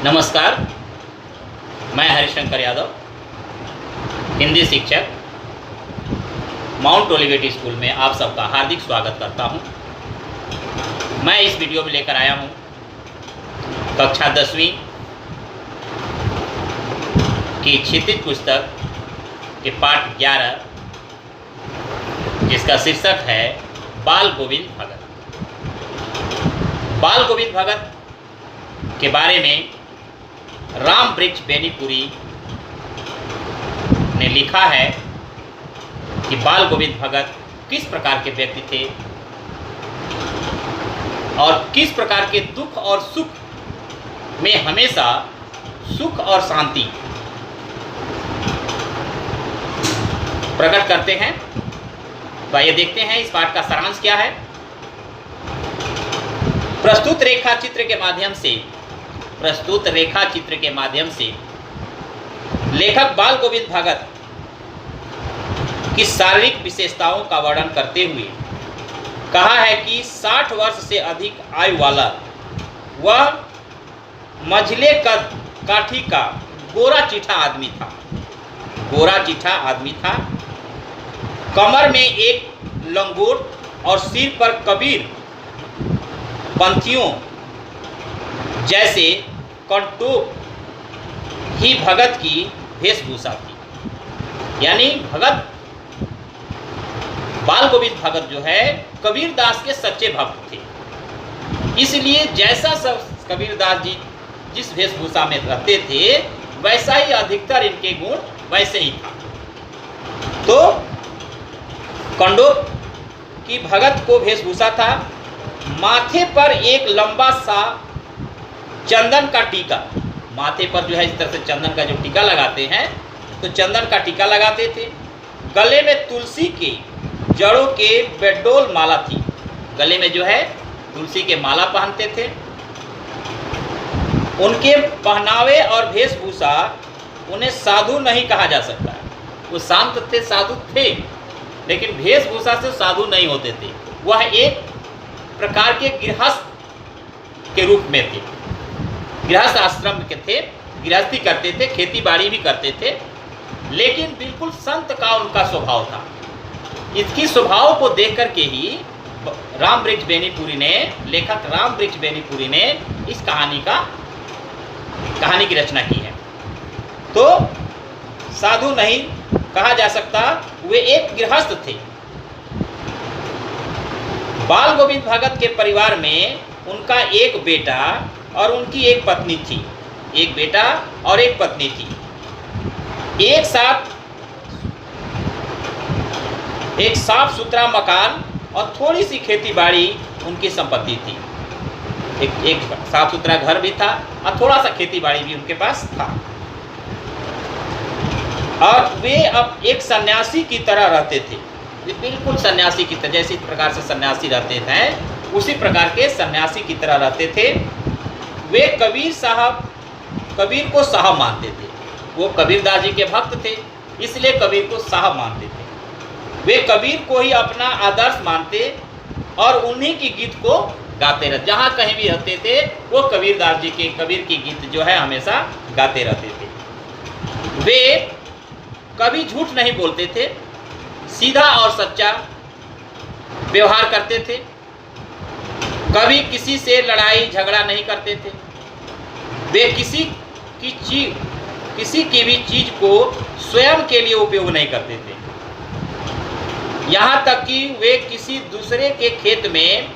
नमस्कार, मैं हरिशंकर यादव, हिंदी शिक्षक, माउंट ओलिवेट स्कूल में आप सबका हार्दिक स्वागत करता हूं। मैं इस वीडियो में लेकर आया हूं कक्षा 10वीं की क्षितिज पुस्तक के पाठ 11, जिसका शीर्षक है बाल गोविंद भगत। बाल गोविंद भगत के बारे में रामवृक्ष बेनीपुरी ने लिखा है कि बाल गोविंद भगत किस प्रकार के व्यक्ति थे और किस प्रकार के दुख और सुख में हमेशा सुख और शांति प्रकट करते हैं। तो आइए देखते हैं इस पाठ का सारांश क्या है। प्रस्तुत रेखा चित्र के माध्यम से लेखक बाल गोविंद भगत की शारीरिक विशेषताओं का वर्णन करते हुए कहा है कि 60 वर्ष से अधिक आयु वाला वह मझले कद काठी का गोरा चिट्ठा आदमी था। कमर में एक लंगोट और सिर पर कबीर पंथियों जैसे कंटोप ही भगत की वेशभूषा थी। यानी बाल गोविंद भगत जो है कबीर दास के सच्चे भक्त थे, इसलिए जैसा सब कबीर दास जी जिस वेशभूषा में रहते थे वैसा ही अधिकतर इनके गुण वैसे ही था। तो कंडोप की भगत को वेशभूषा था। माथे पर एक लंबा सा चंदन का टीका, माथे पर जो है इस तरह से चंदन का जो टीका लगाते हैं तो चंदन का टीका लगाते थे। गले में तुलसी के जड़ों के बेडोल माला थी, गले में जो है तुलसी के माला पहनते थे। उनके पहनावे और वेशभूषा उन्हें साधु नहीं कहा जा सकता। वो शांत थे, साधु थे, लेकिन वेशभूषा से साधु नहीं होते थे। वह एक प्रकार के गृहस्थ के रूप में थे, गृहस्थ आश्रम के थे, गृहस्थी करते थे, खेती बाड़ी भी करते थे, लेकिन बिल्कुल संत का उनका स्वभाव था। इसकी स्वभाव को देख करके ही लेखक रामवृक्ष बेनीपुरी ने इस कहानी की रचना की है। तो साधु नहीं कहा जा सकता, वे एक गृहस्थ थे। बाल गोविंद भगत के परिवार में उनका एक बेटा और उनकी एक पत्नी थी। एक बेटा और एक पत्नी थी। एक साफ सुथरा मकान और थोड़ी सी खेती बाड़ी उनकी संपत्ति थी। एक साफ सुथरा घर भी था और थोड़ा सा खेती बाड़ी भी उनके पास था। और वे अब एक सन्यासी की तरह रहते थे, बिल्कुल सन्यासी की तरह, जैसे इस प्रकार से सन्यासी रहते हैं उसी प्रकार के सन्यासी की तरह रहते थे। वे कबीर को साहब मानते थे। वो कबीर दास जी के भक्त थे, इसलिए कबीर को साहब मानते थे। वे कबीर को ही अपना आदर्श मानते और उन्हीं की गीत को गाते रहते। जहाँ कहीं भी रहते थे वो कबीर की गीत जो है हमेशा गाते रहते थे। वे कभी झूठ नहीं बोलते थे, सीधा और सच्चा व्यवहार करते थे। कभी किसी से लड़ाई झगड़ा नहीं करते थे। वे किसी की भी चीज को स्वयं के लिए उपयोग नहीं करते थे। यहाँ तक कि वे किसी दूसरे के खेत में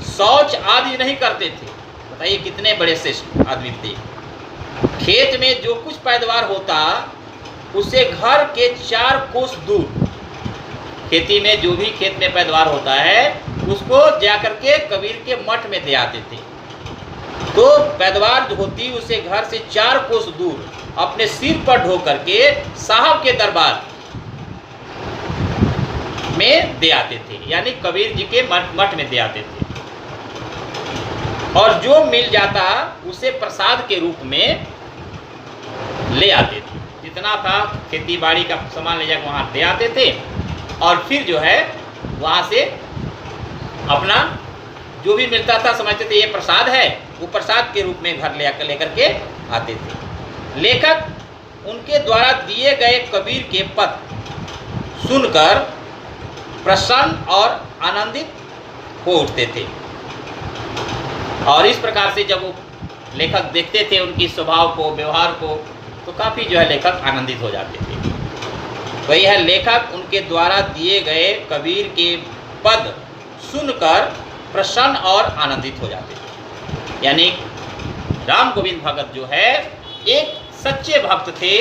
शौच आदि नहीं करते थे। बताइए कितने बड़े श्रेष्ठ आदमी थे। खेत में जो कुछ पैदावार होता उसे घर के 4 कोस दूर, खेती में जो भी खेत में पैदावार होता है उसको जाकर के कबीर के मठ में दे आते थे। तो पैदावार जो होती उसे घर से 4 कोस दूर अपने सिर पर ढो करके साहब के दरबार में दे आते थे, यानी कबीर जी के मठ में दे आते थे। और जो मिल जाता उसे प्रसाद के रूप में ले आते थे। जितना था खेती बाड़ी का सामान ले जाकर वहाँ दे आते थे और फिर जो है वहाँ से अपना जो भी मिलता था समझते थे ये प्रसाद है, वो प्रसाद के रूप में घर लेकर के आते थे। लेखक उनके द्वारा दिए गए कबीर के पद सुनकर प्रसन्न और आनंदित हो उठते थे। और इस प्रकार से जब वो लेखक देखते थे उनकी स्वभाव को, व्यवहार को, तो काफ़ी जो है लेखक आनंदित हो जाते थे। वही है, लेखक उनके द्वारा दिए गए कबीर के पद सुनकर प्रसन्न और आनंदित हो जाते थे। यानी राम गोविंद भगत जो है एक सच्चे भक्त थे,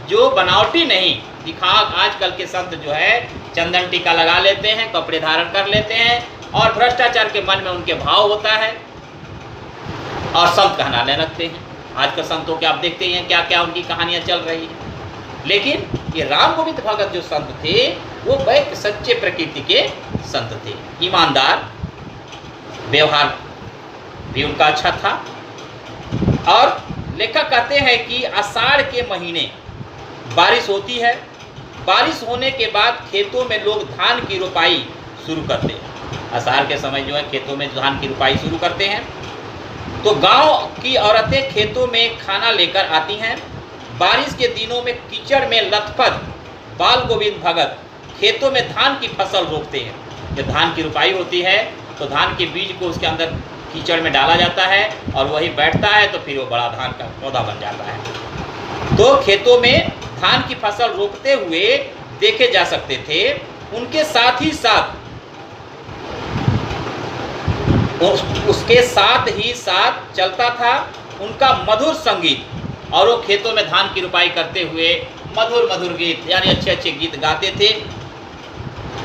जो बनावटी नहीं दिखा। आजकल के संत जो है चंदन टीका लगा लेते हैं, कपड़े धारण कर लेते हैं और भ्रष्टाचार के मन में उनके भाव होता है और संत कहलाने लगते हैं। आजकल संतों के आप देखते हैं क्या क्या उनकी कहानियां चल रही हैं। लेकिन ये राम गोविंद भगत जो संत थे वो एक सच्चे प्रकृति के संत थे, ईमानदार, व्यवहार भी उनका अच्छा था। और लेखक कहते हैं कि आषाढ़ के महीने बारिश होती है। बारिश होने के बाद खेतों में लोग धान की रोपाई शुरू करते हैं। आषाढ़ के समय जो है खेतों में धान की रोपाई शुरू करते हैं। तो गांव की औरतें खेतों में खाना लेकर आती हैं। बारिश के दिनों में कीचड़ में लथपथ बाल गोविंद भगत खेतों में धान की फसल रोपते हैं। जब धान की रोपाई होती है तो धान के बीज को उसके अंदर कीचड़ में डाला जाता है और वही बैठता है, तो फिर वो बड़ा धान का पौधा बन जाता है। तो खेतों में धान की फसल रोपते हुए देखे जा सकते थे। उनके साथ ही साथ उसके साथ ही साथ चलता था उनका मधुर संगीत, और वो खेतों में धान की रोपाई करते हुए मधुर मधुर गीत यानी अच्छे अच्छे गीत गाते थे।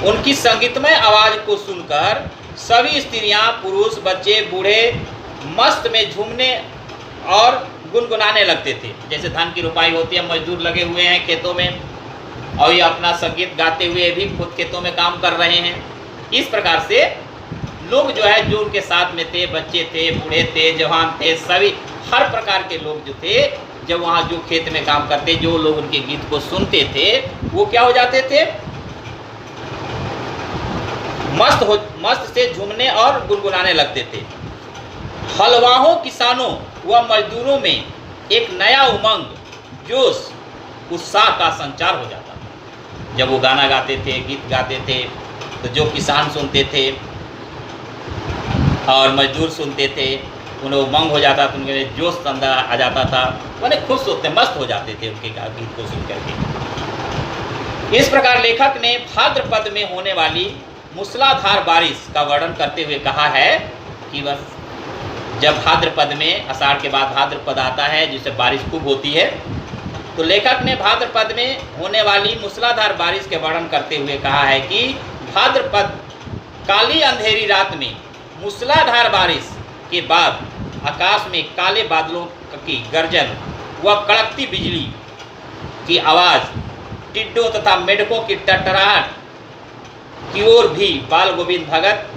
उनकी संगीतमय आवाज़ को सुनकर सभी स्त्रियां, पुरुष, बच्चे, बूढ़े मस्त में झूमने और गुनगुनाने लगते थे। जैसे धान की रोपाई होती है, मजदूर लगे हुए हैं खेतों में और ये अपना संगीत गाते हुए भी खुद खेतों में काम कर रहे हैं। इस प्रकार से लोग जो है, जो उनके साथ में थे, बच्चे थे, बूढ़े थे, जवान थे, सभी हर प्रकार के लोग जो थे, जब वहाँ जो खेत में काम करते, जो लोग उनके गीत को सुनते थे, वो क्या हो जाते थे, मस्त से झूमने और गुनगुनाने लगते थे। हलवाहों, किसानों व मजदूरों में एक नया उमंग, जोश, उत्साह का संचार हो जाता था। जब वो गाना गाते थे, गीत गाते थे, तो जो किसान सुनते थे और मजदूर सुनते थे, उन्हें उमंग हो जाता था, उनके जोश अंदर आ जाता था, उन्हें खुश होते, मस्त हो जाते थे उनके गीत को सुन करके। इस प्रकार लेखक ने भाद्रपद में होने वाली मूसलाधार बारिश का वर्णन करते हुए कहा है कि बस जब भाद्रपद में, आषाढ़ के बाद भाद्रपद आता है जिससे बारिश खूब होती है, तो लेखक ने भाद्रपद में होने वाली मूसलाधार बारिश के वर्णन करते हुए कहा है कि भाद्रपद काली अंधेरी रात में मूसलाधार बारिश के बाद आकाश में काले बादलों की गर्जन व कड़कती बिजली की आवाज़, टिड्डों तथा मेढकों की टटराहट की ओर भी बाल गोविंद भगत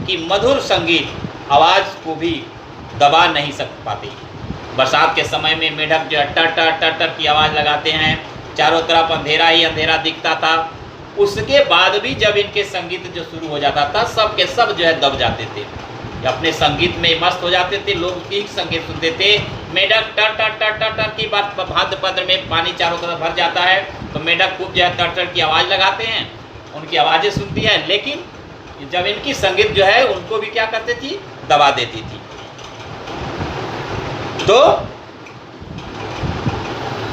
की मधुर संगीत आवाज़ को भी दबा नहीं सक पाती। बरसात के समय में मेढक जो है टर टर टर टर की आवाज़ लगाते हैं, चारों तरफ अंधेरा ही अंधेरा दिखता था। उसके बाद भी जब इनके संगीत जो शुरू हो जाता था, सब के सब जो है दब जाते थे, अपने संगीत में मस्त हो जाते थे। लोग ठीक संगीत सुनते थे। मेढक टर टर टर टर टर की बात, भाद्रपद में पानी चारों तरफ भर जाता है तो मेढक खूब जो है टर टर की आवाज़ लगाते हैं, उनकी आवाज़ें सुनती हैं, लेकिन जब इनकी संगीत जो है उनको भी क्या करती थी, दबा देती थी। तो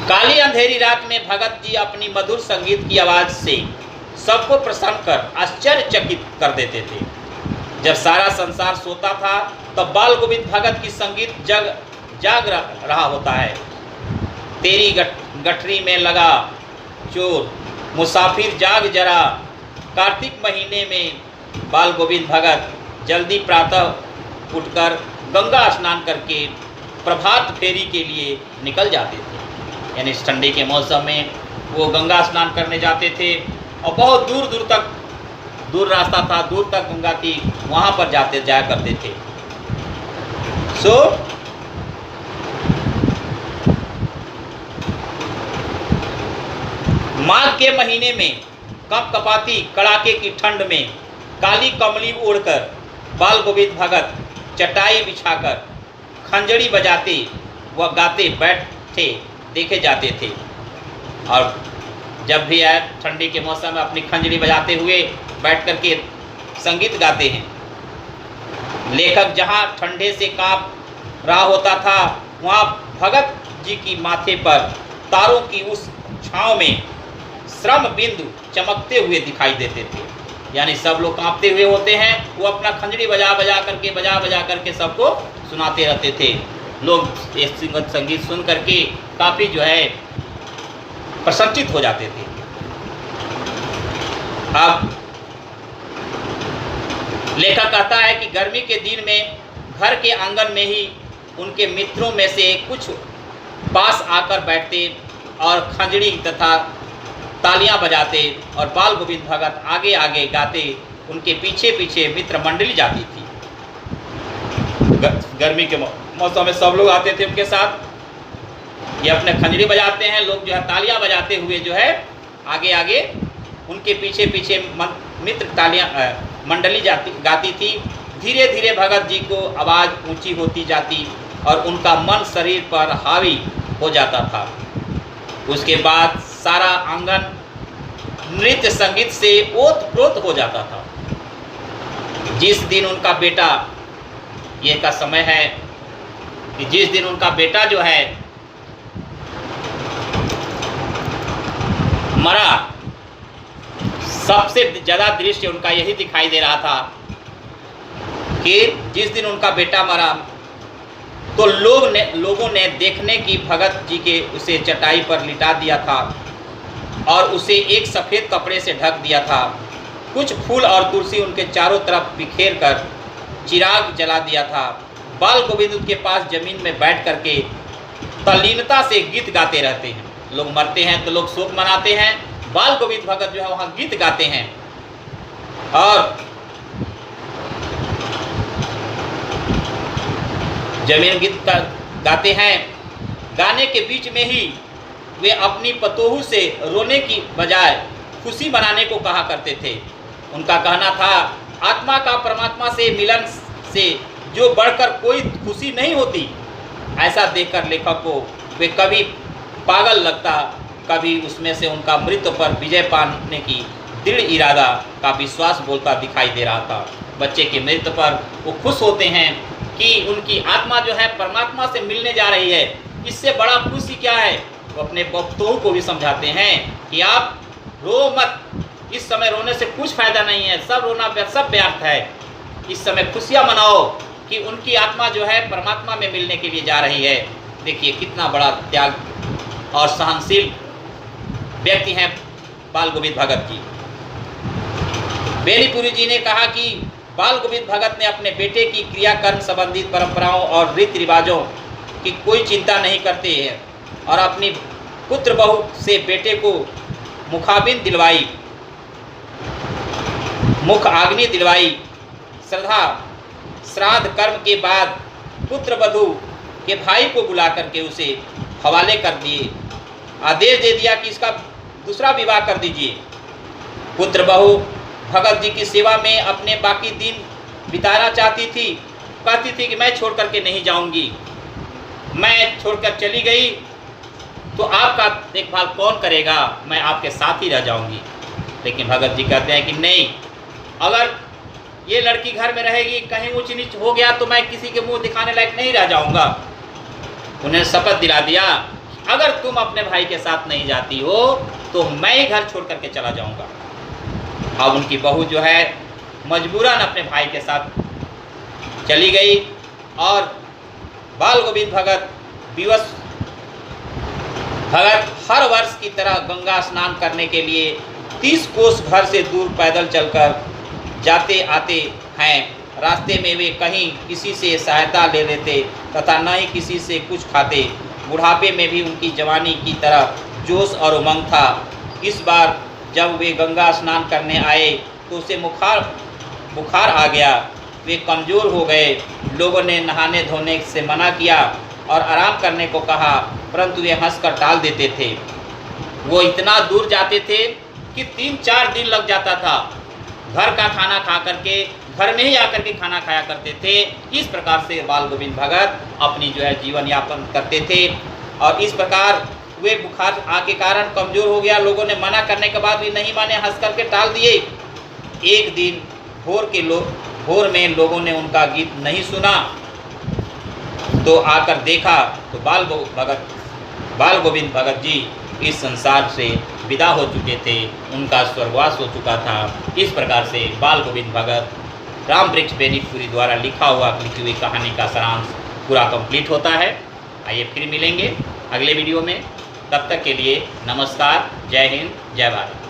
काली अंधेरी रात में भगत जी अपनी मधुर संगीत की आवाज़ से सबको प्रसन्न कर आश्चर्यचकित कर देते थे। जब सारा संसार सोता था तब बाल गोविंद भगत की संगीत जाग रहा होता है। तेरी गठरी में लगा चोर, मुसाफिर जाग जरा। कार्तिक महीने में बाल गोविंद भगत जल्दी प्रातः उठकर गंगा स्नान करके प्रभात फेरी के लिए निकल जाते थे। यानी इस ठंडी के मौसम में वो गंगा स्नान करने जाते थे और बहुत दूर दूर तक, दूर रास्ता था, दूर तक गंगा थी, वहाँ पर जाया करते थे। माघ के महीने में कपकपाती कड़ाके की ठंड में काली कमली ओढ़कर बाल गोविंद भगत चटाई बिछाकर खंजड़ी बजाते वह गाते बैठे देखे जाते थे। और जब भी आए ठंडी के मौसम में अपनी खंजरी बजाते हुए बैठ कर के संगीत गाते हैं। लेखक जहाँ ठंडे से काँप रहा होता था, वहाँ भगत जी की माथे पर तारों की उस छाँव में श्रम बिंदु चमकते हुए दिखाई देते थे। यानी सब लोग कांपते हुए होते हैं, वो अपना खंजरी बजा बजा करके सबको सुनाते रहते थे। लोग ये संगीत सुन करके काफ़ी जो है प्रसन्नित हो जाते थे। अब लेखक कहता है कि गर्मी के दिन में घर के आंगन में ही उनके मित्रों में से कुछ पास आकर बैठते और खंजरी तथा तालियां बजाते और बाल गोविंद भगत आगे आगे गाते। उनके पीछे पीछे मित्र मंडली जाती थी। गर्मी के मौसम में सब लोग आते थे उनके साथ। ये अपने खंजरी बजाते हैं, लोग जो है तालियां बजाते हुए जो है आगे आगे उनके पीछे पीछे मित्र तालियां मंडली गाती थी। धीरे धीरे भगत जी को आवाज़ ऊंची होती जाती और उनका मन शरीर पर हावी हो जाता था। उसके बाद सारा आंगन नृत्य संगीत से ओत-प्रोत हो जाता था। जिस दिन उनका बेटा, ये का समय है कि जिस दिन उनका बेटा जो है मरा, सबसे ज़्यादा दृश्य उनका यही दिखाई दे रहा था कि जिस दिन उनका बेटा मरा तो लोगों ने देखने की भगत जी के उसे चटाई पर लिटा दिया था और उसे एक सफ़ेद कपड़े से ढक दिया था। कुछ फूल और तुलसी उनके चारों तरफ बिखेर कर चिराग जला दिया था। बाल गोविंद उनके पास जमीन में बैठ करके तल्लीनता से गीत गाते रहते हैं। लोग मरते हैं तो लोग शोक मनाते हैं, बाल गोविंद भगत जो है वहाँ गीत गाते हैं और जमीन गीत गाते हैं। गाने के बीच में ही वे अपनी पतोहू से रोने की बजाय खुशी मनाने को कहा करते थे। उनका कहना था, आत्मा का परमात्मा से मिलन से जो बढ़कर कोई खुशी नहीं होती। ऐसा देखकर लेखक को वे कभी पागल लगता, कभी उसमें से उनका मृत्यु पर विजय पाने की दृढ़ इरादा का विश्वास बोलता दिखाई दे रहा था। बच्चे की मृत्यु पर वो खुश होते हैं कि उनकी आत्मा जो है परमात्मा से मिलने जा रही है। इससे बड़ा खुशी क्या है। वो अपने भक्तों को भी समझाते हैं कि आप रो मत, इस समय रोने से कुछ फायदा नहीं है, सब रोना सब व्यर्थ है। इस समय खुशियाँ मनाओ कि उनकी आत्मा जो है परमात्मा में मिलने के लिए जा रही है। देखिए कितना बड़ा त्याग और सहनशील व्यक्ति हैं बाल गोविंद भगत जी। बेनीपुरी जी ने कहा कि बाल गोविंद भगत ने अपने बेटे की क्रियाकर्म संबंधित परंपराओं और रीति रिवाजों की कोई चिंता नहीं करते हैं और अपनी पुत्र बहू से बेटे को मुखाबिन दिलवाई, मुख आग्नि दिलवाई। श्राद्ध कर्म के बाद पुत्र वधू के भाई को बुला करके उसे हवाले कर दिए। आदेश दे दिया कि इसका दूसरा विवाह कर दीजिए। पुत्र बहू भगत जी की सेवा में अपने बाकी दिन बिताना चाहती थी। कहती थी कि मैं छोड़ करके नहीं जाऊंगी, मैं छोड़कर चली गई तो आपका देखभाल कौन करेगा, मैं आपके साथ ही रह जाऊंगी। लेकिन भगत जी कहते हैं कि नहीं, अगर ये लड़की घर में रहेगी, कहीं ऊंच नीच हो गया तो मैं किसी के मुंह दिखाने लायक नहीं रह जाऊंगा। उन्हें शपथ दिला दिया, अगर तुम अपने भाई के साथ नहीं जाती हो तो मैं ही घर छोड़ करके चला जाऊंगा। अब उनकी बहू जो है मजबूरन अपने भाई के साथ चली गई और बाल गोविंद भगत विवश भगत हर वर्ष की तरह गंगा स्नान करने के लिए 30 कोस घर से दूर पैदल चलकर जाते आते हैं। रास्ते में वे कहीं किसी से सहायता ले लेते तथा न ही किसी से कुछ खाते। बुढ़ापे में भी उनकी जवानी की तरह जोश और उमंग था। इस बार जब वे गंगा स्नान करने आए तो उसे बुखार आ गया। वे कमज़ोर हो गए। लोगों ने नहाने धोने से मना किया और आराम करने को कहा, परंतु वे हंसकर टाल देते थे। वो इतना दूर जाते थे कि 3-4 दिन लग जाता था। घर का खाना खा करके घर में ही आकर के खाना खाया करते थे। इस प्रकार से बाल गोविंद भगत अपनी जो है जीवन यापन करते थे। और इस प्रकार वे बुखार के कारण कमजोर हो गया। लोगों ने मना करने के बाद भी नहीं माने, हंस करके टाल दिए। एक दिन भोर में लोगों ने उनका गीत नहीं सुना तो आकर देखा तो बाल गोविंद भगत जी इस संसार से विदा हो चुके थे, उनका स्वर्गवास हो चुका था। इस प्रकार से बाल गोविंद भगत रामवृक्ष बेनीपुरी द्वारा लिखी हुई कहानी का सारांश पूरा कंप्लीट होता है। आइए फिर मिलेंगे अगले वीडियो में। तब तक के लिए नमस्कार, जय हिंद, जय भारत।